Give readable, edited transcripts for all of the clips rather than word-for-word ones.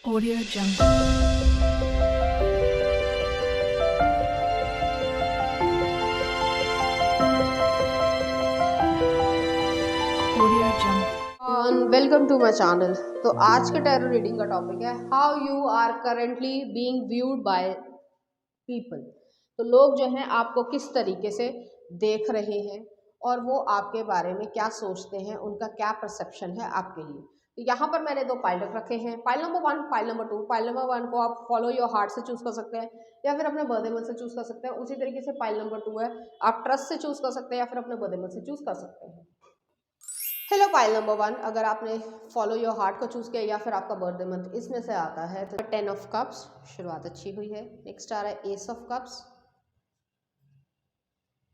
Audio Jungle. Audio Jungle. Welcome to my channel. तो आज के टैरो रीडिंग का टॉपिक है how you are currently being viewed by people. तो लोग जो हैं आपको किस तरीके से देख रहे हैं और वो आपके बारे में क्या सोचते हैं, उनका क्या परसेप्शन है आपके लिए। तो यहाँ पर मैंने दो पाइल रखे हैं, pile number 1, pile number 2। Pile number 1 को आप फॉलो योर हार्ट से चूज कर सकते हैं या फिर अपने बर्थडे मंथ से चूज कर सकते हैं। उसी तरीके से पाइल नंबर 2 है, आप ट्रस्ट से चूज कर सकते हैं या फिर अपने बर्थडे मंथ से चूज कर सकते हैं। हेलो पाइल नंबर 1, अगर आपने फॉलो योर हार्ट को चूज किया या फिर आपका बर्थडे मंथ इसमें से आता है तो 10 ऑफ कप्स, शुरुआत अच्छी हुई है। नेक्स्ट आ रहा है S of cups,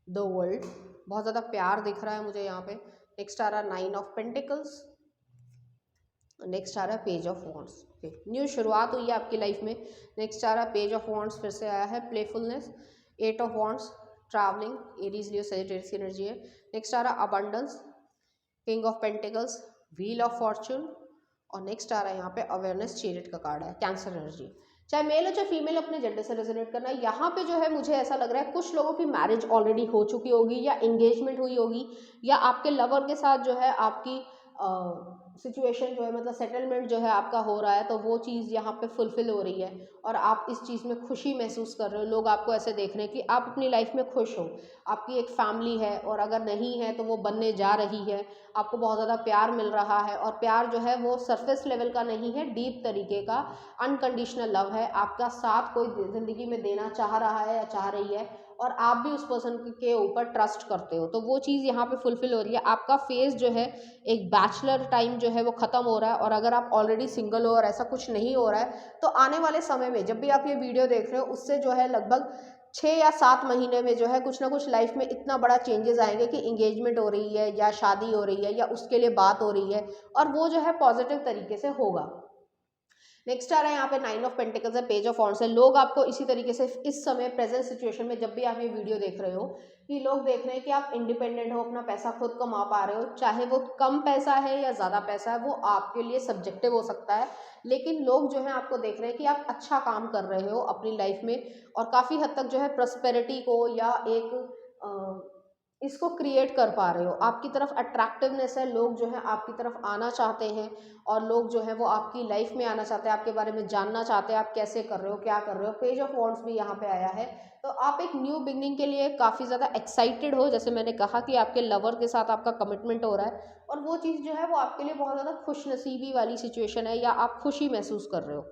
the world, बहुत ज़्यादा प्यार दिख रहा है मुझे यहाँ पे। नेक्स्ट आ रहा है 9 ऑफ पेंटिकल्स, नेक्स्ट आ रहा है पेज ऑफ वॉन्ड्स। न्यू शुरुआत हुई है आपकी लाइफ में। नेक्स्ट आ रहा है पेज ऑफ वॉन्ड्स, फिर से आया है playfulness. 8 of wands, travelling, Aries Leo Sagittarius की एनर्जी है। नेक्स्ट आ रहा है abundance, king of pentacles, wheel of Fortune, और नेक्स्ट आ रहा है यहाँ पे अवेयरनेस, चैरियट का कार्ड है, कैंसर एनर्जी। चाहे मेल हो चाहे फीमेल, अपने जेंडर से रेजोनेट करना है। यहाँ पे जो है मुझे ऐसा लग रहा है कुछ लोगों की मैरिज ऑलरेडी हो चुकी होगी या एंगेजमेंट हुई होगी, या आपके लवर के साथ जो है आपकी सिचुएशन जो है, मतलब सेटलमेंट जो है आपका हो रहा है, तो वो चीज़ यहाँ पे फुलफिल हो रही है और आप इस चीज़ में खुशी महसूस कर रहे हो। लोग आपको ऐसे देख रहे हैं कि आप अपनी लाइफ में खुश हो, आपकी एक फैमिली है, और अगर नहीं है तो वो बनने जा रही है। आपको बहुत ज़्यादा प्यार मिल रहा है और प्यार जो है वो सरफेस लेवल का नहीं है, डीप तरीके का अनकंडीशनल लव है। आपका साथ कोई ज़िंदगी में देना चाह रहा है या चाह रही है, और आप भी उस पर्सन के ऊपर ट्रस्ट करते हो, तो वो चीज़ यहाँ पे फुलफिल हो रही है। आपका फेज जो है एक बैचलर टाइम जो है वो ख़त्म हो रहा है, और अगर आप ऑलरेडी सिंगल हो और ऐसा कुछ नहीं हो रहा है तो आने वाले समय में जब भी आप ये वीडियो देख रहे हो उससे जो है लगभग 6 या 7 महीने में जो है कुछ ना कुछ लाइफ में इतना बड़ा चेंजेस आएंगे कि इंगेजमेंट हो रही है या शादी हो रही है या उसके लिए बात हो रही है, और वो जो है पॉजिटिव तरीके से होगा। नेक्स्ट आ रहा है यहाँ पे 9 ऑफ पेंटिकल्स है, पेज ऑफ वॉन्ड्स है। लोग आपको इसी तरीके से इस समय प्रेजेंट सिचुएशन में जब भी आप ये वीडियो देख रहे हो कि लोग देख रहे हैं कि आप इंडिपेंडेंट हो, अपना पैसा खुद कमा पा रहे हो, चाहे वो कम पैसा है या ज़्यादा पैसा है वो आपके लिए सब्जेक्टिव हो सकता है, लेकिन लोग जो है आपको देख रहे हैं कि आप अच्छा काम कर रहे हो अपनी लाइफ में, और काफ़ी हद तक जो है प्रॉस्पेरिटी को या एक इसको क्रिएट कर पा रहे हो। आपकी तरफ अट्रैक्टिवनेस है, लोग जो है आपकी तरफ आना चाहते हैं, और लोग जो है वो आपकी लाइफ में आना चाहते हैं, आपके बारे में जानना चाहते हैं आप कैसे कर रहे हो, क्या कर रहे हो। पेज ऑफ वॉन्ड्स भी यहाँ पे आया है, तो आप एक न्यू बिगनिंग के लिए काफ़ी ज़्यादा एक्साइटेड हो। जैसे मैंने कहा कि आपके लवर के साथ आपका कमिटमेंट हो रहा है, और वो चीज़ जो है वो आपके लिए बहुत ज़्यादा खुशनसीबी वाली सिचुएशन है, या आप खुशी महसूस कर रहे हो।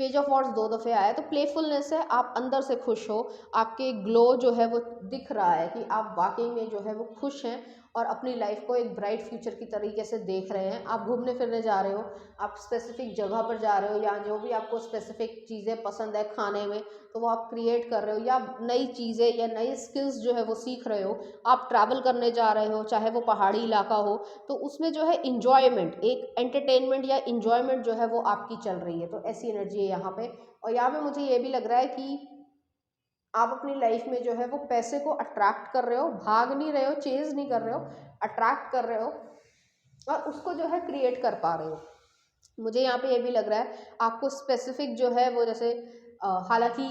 पेज ऑफ वॉन्ड्स 2 दफ़े आया है, तो प्लेफुलनेस है, आप अंदर से खुश हो, आपके ग्लो जो है वो दिख रहा है कि आप वाकई में जो है वो खुश हैं और अपनी लाइफ को एक ब्राइट फ्यूचर की तरीके से देख रहे हैं। आप घूमने फिरने जा रहे हो, आप स्पेसिफिक जगह पर जा रहे हो, या जो भी आपको स्पेसिफिक चीज़ें पसंद है खाने में तो वो आप क्रिएट कर रहे हो, या नई चीज़ें या नई स्किल्स जो है वो सीख रहे हो। आप ट्रैवल करने जा रहे हो, चाहे वो पहाड़ी इलाका हो, तो उसमें जो है इंजॉयमेंट, एक एंटरटेनमेंट या इंजॉयमेंट जो है वो आपकी चल रही है। तो ऐसी एनर्जी है यहाँ पे। और यहाँ पे मुझे ये भी लग रहा है कि आप अपनी लाइफ में जो है वो पैसे को अट्रैक्ट कर रहे हो, भाग नहीं रहे हो, चेज नहीं कर रहे हो, अट्रैक्ट कर रहे हो और उसको जो है क्रिएट कर पा रहे हो। मुझे यहाँ पे ये भी लग रहा है आपको स्पेसिफिक जो है वो, जैसे हालांकि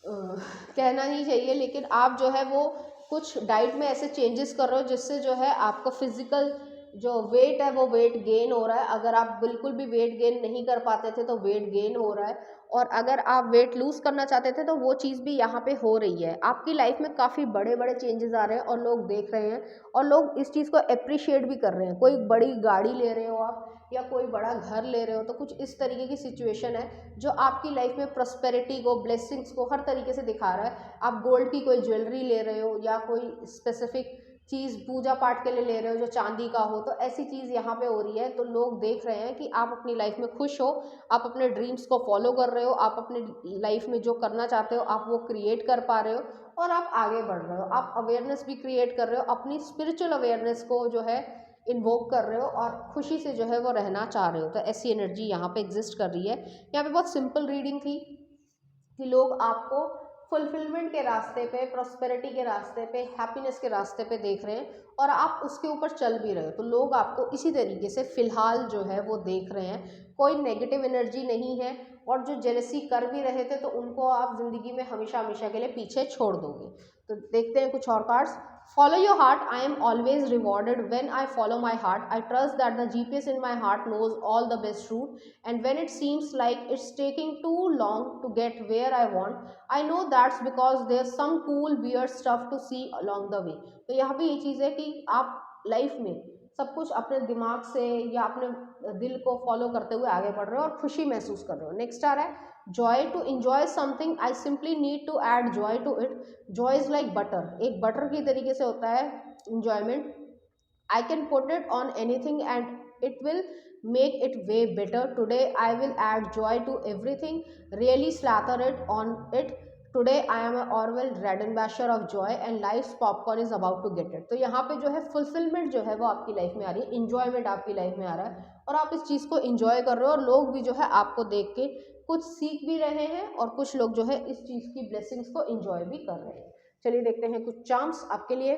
कहना नहीं चाहिए, लेकिन आप जो है वो कुछ डाइट में ऐसे चेंजेस कर रहे हो जिससे जो है आपका फिजिकल जो वेट है वो वेट गेन हो रहा है। अगर आप बिल्कुल भी वेट गेन नहीं कर पाते थे तो वेट गेन हो रहा है, और अगर आप वेट लूज़ करना चाहते थे तो वो चीज़ भी यहाँ पे हो रही है। आपकी लाइफ में काफ़ी बड़े बड़े चेंजेस आ रहे हैं और लोग देख रहे हैं, और लोग इस चीज़ को अप्रिशिएट भी कर रहे हैं। कोई बड़ी गाड़ी ले रहे हो आप, या कोई बड़ा घर ले रहे हो, तो कुछ इस तरीके की सिचुएशन है जो आपकी लाइफ में प्रॉस्पेरिटी को, ब्लेसिंग्स को हर तरीके से दिखा रहा है। आप गोल्ड की कोई ज्वेलरी ले रहे हो या कोई स्पेसिफिक चीज़ पूजा पाठ के लिए ले रहे हो जो चांदी का हो, तो ऐसी चीज़ यहाँ पे हो रही है। तो लोग देख रहे हैं कि आप अपनी लाइफ में खुश हो, आप अपने ड्रीम्स को फॉलो कर रहे हो, आप अपनी लाइफ में जो करना चाहते हो आप वो क्रिएट कर पा रहे हो, और आप आगे बढ़ रहे हो। आप अवेयरनेस भी क्रिएट कर रहे हो, अपनी स्पिरिचुअल अवेयरनेस को जो है इन्वोक कर रहे हो, और खुशी से जो है वो रहना चाह रहे हो। तो ऐसी एनर्जी यहाँ पे एग्जिस्ट कर रही है। यहाँ पे बहुत सिंपल रीडिंग थी कि लोग आपको फुलफिलमेंट के रास्ते पे, प्रॉस्पेरिटी के रास्ते पे, हैप्पीनेस के रास्ते पे देख रहे हैं, और आप उसके ऊपर चल भी रहे हो, तो लोग आपको इसी तरीके से फ़िलहाल जो है वो देख रहे हैं। कोई नेगेटिव एनर्जी नहीं है, और जो जेलसी कर भी रहे थे तो उनको आप ज़िंदगी में हमेशा हमेशा के लिए पीछे छोड़ दोगे। तो देखते हैं कुछ और cards. Follow your heart. I am always rewarded when I follow my heart. I trust that the GPS in my heart knows all the best route, and when it seems like it's taking too long to get where I want, I know that's because there's some cool weird stuff to see along the way. तो यहाँ पे ये चीज़ है कि आप life में सब कुछ अपने दिमाग से या अपने दिल को फॉलो करते हुए आगे बढ़ रहे हो और खुशी महसूस कर रहे हो। नेक्स्ट आ रहा है joy to enjoy something I simply need to add joy to it. Joy is like butter, एक बटर की तरीके से होता है enjoyment. I can put it on anything and it will make it way better. Today I will add joy to everything, really slather it on it. Today I am a Orwell Redenbacher of joy and life's popcorn is about to get it. तो यहाँ पे जो है fulfilment जो है वो आपकी life में आ रही है, इंजॉयमेंट आपकी लाइफ में आ रहा है और आप इस चीज़ को इंजॉय कर रहे हो, और लोग भी जो है आपको देख के कुछ सीख भी रहे हैं और कुछ लोग जो है इस चीज़ की ब्लेसिंग्स को इंजॉय भी कर रहे हैं। चलिए देखते हैं कुछ चार्म्स आपके लिए।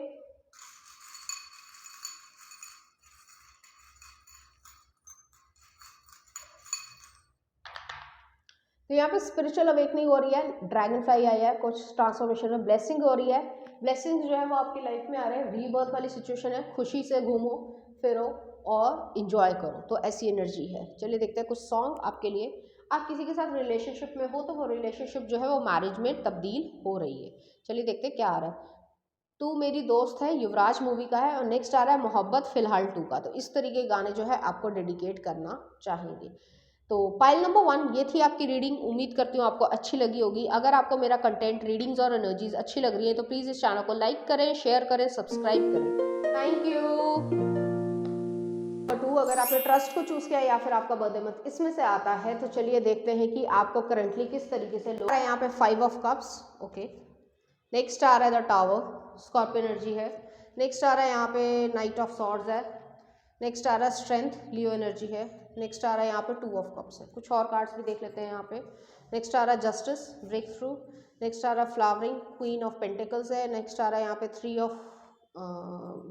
तो यहाँ पे स्पिरिचुअल अवेकनिंग हो रही है, ड्रैगन फ्लाई आया है, कुछ ट्रांसफॉर्मेशन में ब्लेसिंग हो रही है। ब्लेसिंग जो है वो आपकी लाइफ में आ रहे हैं, रीबर्थ वाली सिचुएशन है, खुशी से घूमो फिरो और इंजॉय करो, तो ऐसी एनर्जी है। चलिए देखते हैं कुछ सॉन्ग आपके लिए। आप किसी के साथ रिलेशनशिप में हो तो वो रिलेशनशिप जो है वो मैरिज में तब्दील हो रही है। चलिए देखते हैं क्या आ रहा है। तू मेरी दोस्त है युवराज मूवी का है, और नेक्स्ट आ रहा है मोहब्बत फिलहाल 2 का। तो इस तरीके के गाने जो है आपको डेडिकेट करना चाहेंगे। तो पाइल नंबर 1 ये थी आपकी रीडिंग। उम्मीद करती हूँ आपको अच्छी लगी होगी। अगर आपको मेरा कंटेंट, रीडिंग्स और एनर्जीज अच्छी लग रही है तो प्लीज़ इस चैनल को लाइक करें, शेयर करें, सब्सक्राइब करें। Thank you. 2 अगर आपने ट्रस्ट को चूज़ किया या फिर आपका बर्थडे मंथ इसमें से आता है, तो चलिए देखते हैं कि आपको करंटली किस तरीके से लोग यहाँ पे 5 ऑफ कप्स। ओके, नेक्स्ट आ रहा है द टावर, स्कॉर्पियो एनर्जी है। नेक्स्ट आ रहा है यहाँ पे नाइट ऑफ सॉर्ड्स है। नेक्स्ट आ रहा है स्ट्रेंथ, लियो एनर्जी है। नेक्स्ट आ रहा है यहाँ पे 2 ऑफ कप्स है। कुछ और कार्ड्स भी देख लेते हैं यहाँ पे। नेक्स्ट आ रहा है जस्टिस, ब्रेक थ्रू। नेक्स्ट आ रहा है फ्लावरिंग, क्वीन ऑफ पेंटिकल्स है। नेक्स्ट आ रहा है यहाँ पे 3 ऑफ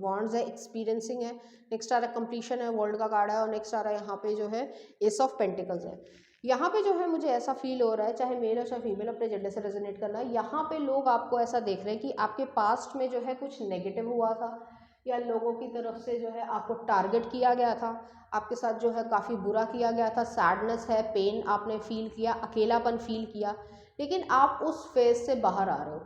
वॉन्ड्स है, एक्सपीरियंसिंग है। नेक्स्ट आ रहा है कंप्लीशन है, वर्ल्ड का कार्ड है। और नेक्स्ट आ रहा है यहाँ पे जो है एस ऑफ पेंटिकल्स है। यहाँ पे जो है मुझे ऐसा फील हो रहा है, चाहे मेल हो चाहे फीमेल, अपने जेंडर से रेजोनेट करना है। यहाँ पे लोग आपको ऐसा देख रहे हैं कि आपके पास्ट में जो है कुछ नेगेटिव हुआ था, या लोगों की तरफ से जो है आपको टारगेट किया गया था, आपके साथ जो है काफ़ी बुरा किया गया था, सैडनेस है, पेन आपने फील किया, अकेलापन फील किया, लेकिन आप उस फेज से बाहर आ रहे हो।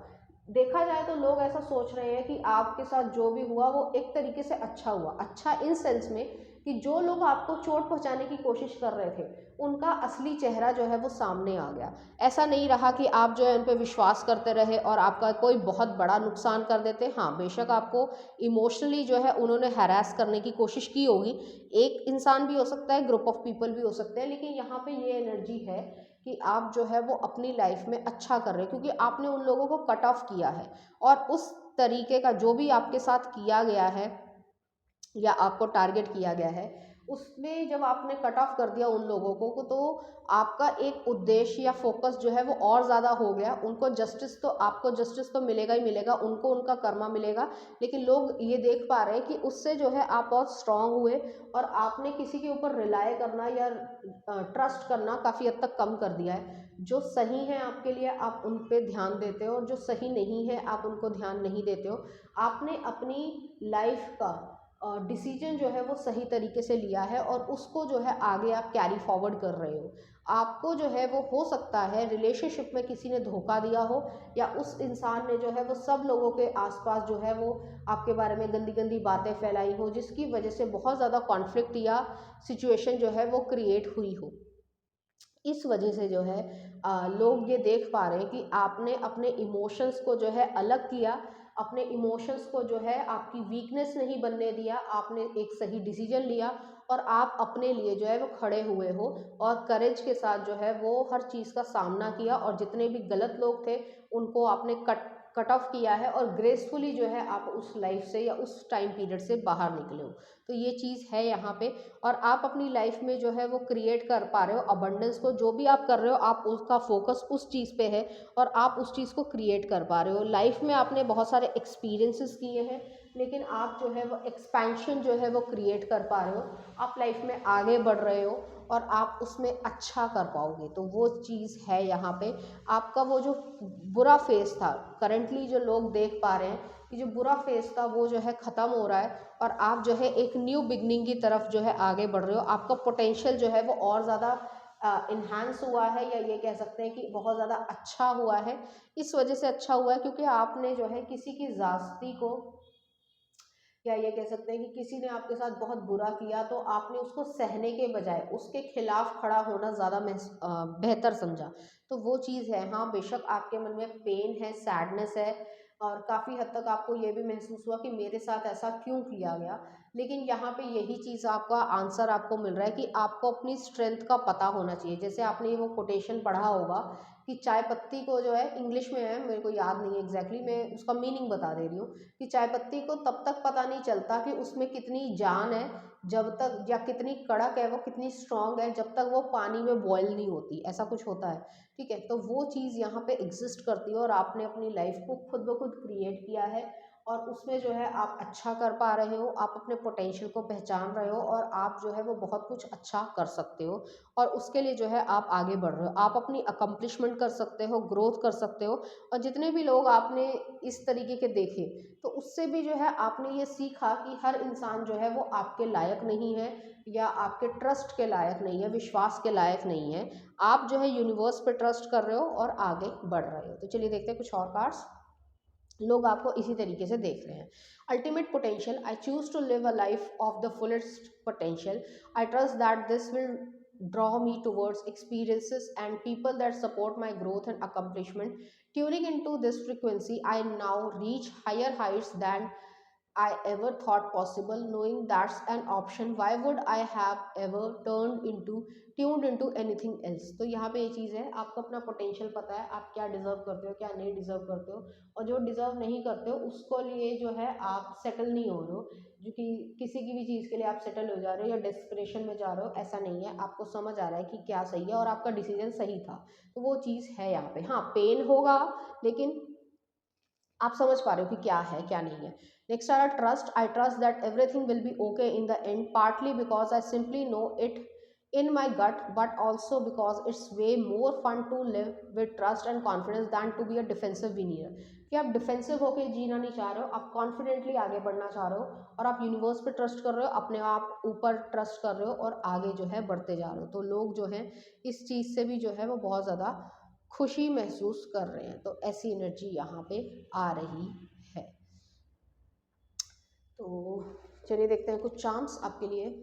देखा जाए तो लोग ऐसा सोच रहे हैं कि आपके साथ जो भी हुआ वो एक तरीके से अच्छा हुआ। अच्छा इन सेंस में कि जो लोग आपको चोट पहुंचाने की कोशिश कर रहे थे उनका असली चेहरा जो है वो सामने आ गया। ऐसा नहीं रहा कि आप जो है उन पर विश्वास करते रहे और आपका कोई बहुत बड़ा नुकसान कर देते। हाँ, बेशक आपको इमोशनली जो है उन्होंने हैरास करने की कोशिश की होगी। एक इंसान भी हो सकता है, ग्रुप ऑफ पीपल भी हो सकते हैं, लेकिन यहाँ पे ये एनर्जी है कि आप जो है वो अपनी लाइफ में अच्छा कर रहे हैं, क्योंकि आपने उन लोगों को कट ऑफ किया है। और उस तरीके का जो भी आपके साथ किया गया है या आपको टारगेट किया गया है, उसमें जब आपने कट ऑफ कर दिया उन लोगों को, तो आपका एक उद्देश्य या फोकस जो है वो और ज़्यादा हो गया। उनको जस्टिस तो, आपको जस्टिस तो मिलेगा ही मिलेगा, उनको उनका कर्मा मिलेगा, लेकिन लोग ये देख पा रहे हैं कि उससे जो है आप बहुत स्ट्रांग हुए और आपने किसी के ऊपर रिलाय करना या ट्रस्ट करना काफ़ी हद तक कम कर दिया है। जो सही है आपके लिए आप उन पे ध्यान देते हो, और जो सही नहीं है आप उनको ध्यान नहीं देते हो। आपने अपनी लाइफ का डिसीजन जो है वो सही तरीके से लिया है और उसको जो है आगे आप कैरी फॉरवर्ड कर रहे हो। आपको जो है वो हो सकता है रिलेशनशिप में किसी ने धोखा दिया हो, या उस इंसान ने जो है वो सब लोगों के आसपास जो है वो आपके बारे में गंदी गंदी बातें फैलाई हो, जिसकी वजह से बहुत ज़्यादा कॉन्फ्लिक्ट या सिचुएशन जो है वो क्रिएट हुई हो। इस वजह से जो है लोग ये देख पा रहे हैं कि आपने अपने इमोशंस को जो है अलग किया, अपने इमोशंस को जो है आपकी वीकनेस नहीं बनने दिया, आपने एक सही डिसीजन लिया और आप अपने लिए जो है वो खड़े हुए हो और करेज के साथ जो है वो हर चीज़ का सामना किया, और जितने भी गलत लोग थे उनको आपने कट ऑफ किया है और ग्रेसफुली जो है आप उस लाइफ से या उस टाइम पीरियड से बाहर निकले हो। तो ये चीज़ है यहाँ पे, और आप अपनी लाइफ में जो है वो क्रिएट कर पा रहे हो अबंडेंस को। जो भी आप कर रहे हो आप उसका फोकस उस चीज़ पे है और आप उस चीज़ को क्रिएट कर पा रहे हो। लाइफ में आपने बहुत सारे एक्सपीरियंसेस किए हैं, लेकिन आप जो है वो एक्सपेंशन जो है वो क्रिएट कर पा रहे हो, आप लाइफ में आगे बढ़ रहे हो और आप उसमें अच्छा कर पाओगे। तो वो चीज़ है यहाँ पे। आपका वो जो बुरा फेस था, करंटली जो लोग देख पा रहे हैं कि जो बुरा फेस था वो जो है ख़त्म हो रहा है और आप जो है एक न्यू बिगनिंग की तरफ जो है आगे बढ़ रहे हो। आपका पोटेंशियल जो है वो और ज़्यादा इन्हांस हुआ है, या ये कह सकते हैं कि बहुत ज़्यादा अच्छा हुआ है। इस वजह से अच्छा हुआ है क्योंकि आपने जो है किसी की ज़्यादती को, या ये कह सकते हैं कि किसी ने आपके साथ बहुत बुरा किया तो आपने उसको सहने के बजाय उसके खिलाफ खड़ा होना ज़्यादा बेहतर समझा। तो वो चीज़ है। हाँ, बेशक आपके मन में पेन है, सैडनेस है और काफ़ी हद तक आपको ये भी महसूस हुआ कि मेरे साथ ऐसा क्यों किया गया। लेकिन यहाँ पे यही चीज़ आपका आंसर आपको मिल रहा है कि आपको अपनी स्ट्रेंथ का पता होना चाहिए। जैसे आपने वो कोटेशन पढ़ा होगा कि चाय पत्ती को जो है, इंग्लिश में है, मेरे को याद नहीं है एग्जैक्टली, मैं उसका मीनिंग बता दे रही हूँ कि चाय पत्ती को तब तक पता नहीं चलता कि उसमें कितनी जान है जब तक, या कितनी कड़क है वो, कितनी स्ट्रांग है, जब तक वो पानी में बॉयल नहीं होती। ऐसा कुछ होता है, ठीक है। तो वो चीज़ यहाँ पे एग्जिस्ट करती है और आपने अपनी लाइफ को खुद ब खुद क्रिएट किया है और उसमें जो है आप अच्छा कर पा रहे हो, आप अपने पोटेंशियल को पहचान रहे हो और आप जो है वो बहुत कुछ अच्छा कर सकते हो और उसके लिए जो है आप आगे बढ़ रहे हो। आप अपनी अकम्पलिशमेंट कर सकते हो, ग्रोथ कर सकते हो। और जितने भी लोग आपने इस तरीके के देखे तो उससे भी जो है आपने ये सीखा कि हर इंसान जो है वो आपके लायक नहीं है या आपके ट्रस्ट के लायक नहीं है, विश्वास के लायक नहीं है। आप जो है यूनिवर्स पे ट्रस्ट कर रहे हो और आगे बढ़ रहे हो। तो चलिए देखते हैं कुछ और कार्ड्स। लोग आपको इसी तरीके से देख रहे हैं। Ultimate potential, I choose to live a life of the fullest potential, I trust that this will draw me towards experiences and people that support my growth and accomplishment. Tuning into this frequency, I now reach higher heights than I ever thought possible. Knowing that's an option, why would I have ever tuned into anything else? तो यहाँ पे ये चीज़ है, आपको अपना potential पता है, आप क्या डिजर्व करते हो, क्या नहीं डिजर्व करते हो, और जो डिजर्व नहीं करते हो उसको लिए जो है आप सेटल नहीं हो रहे हो। जो कि किसी की भी चीज़ के लिए आप सेटल हो जा रहे हो या डेस्परेशन में जा रहे हो, ऐसा नहीं है। आपको समझ आ रहा है कि क्या सही है और आपका डिसीजन सही था। तो वो चीज़ है यहाँ पे। हाँ, पेन होगा लेकिन आप समझ पा रहे हो कि क्या है क्या नहीं है। नेक्स्ट आ रहा trust, I trust that everything will be okay in the end, partly because I simply know it in my gut, but also because it's way more fun to live with trust and confidence than to be a defensive veneer. कि आप defensive होकर जीना नहीं चाह रहे हो, आप confidently आगे बढ़ना चाह रहे हो और आप यूनिवर्स पे ट्रस्ट कर रहे हो, अपने आप ऊपर ट्रस्ट कर रहे हो और आगे जो है बढ़ते जा रहे हो। तो लोग जो हैं इस चीज़ से भी जो है वो बहुत ज़्यादा खुशी महसूस कर रहे हैं। तो ऐसी एनर्जी यहाँ पे आ रही है। तो चलिए देखते हैं कुछ चार्म्स आपके लिए।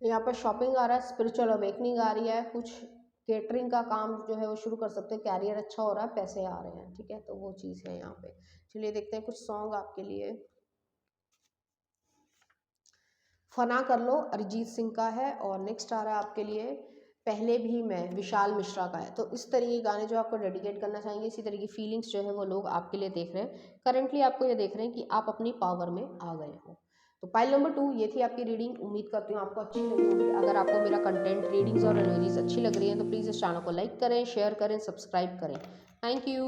यहाँ पर शॉपिंग आ रहा है, स्पिरिचुअल अवेकनिंग आ रही है, कुछ केटरिंग का काम जो है वो शुरू कर सकते हैं, कैरियर अच्छा हो रहा है, पैसे आ रहे हैं, ठीक है। तो वो चीज़ है यहाँ पे। चलिए देखते हैं कुछ सॉन्ग आपके लिए। फना कर लो अरिजीत सिंह का है और नेक्स्ट आ रहा है आपके लिए पहले भी मैं, विशाल मिश्रा का है। तो इस तरह के गाने जो आपको डेडिकेट करना चाहेंगे, इसी तरह की फीलिंग्स जो है वो लोग आपके लिए देख रहे हैं। करंटली आपको ये देख रहे हैं कि आप अपनी पावर में आ गए हो। तो पाइल नंबर 2 ये थी आपकी रीडिंग। उम्मीद करती हूँ आपको अच्छी लगी होगी। अगर आपको मेरा कंटेंट, रीडिंग्स और एनर्जीज अच्छी लग रही है तो प्लीज़ इस चैनल को लाइक करें, शेयर करें, सब्सक्राइब करें। Thank you.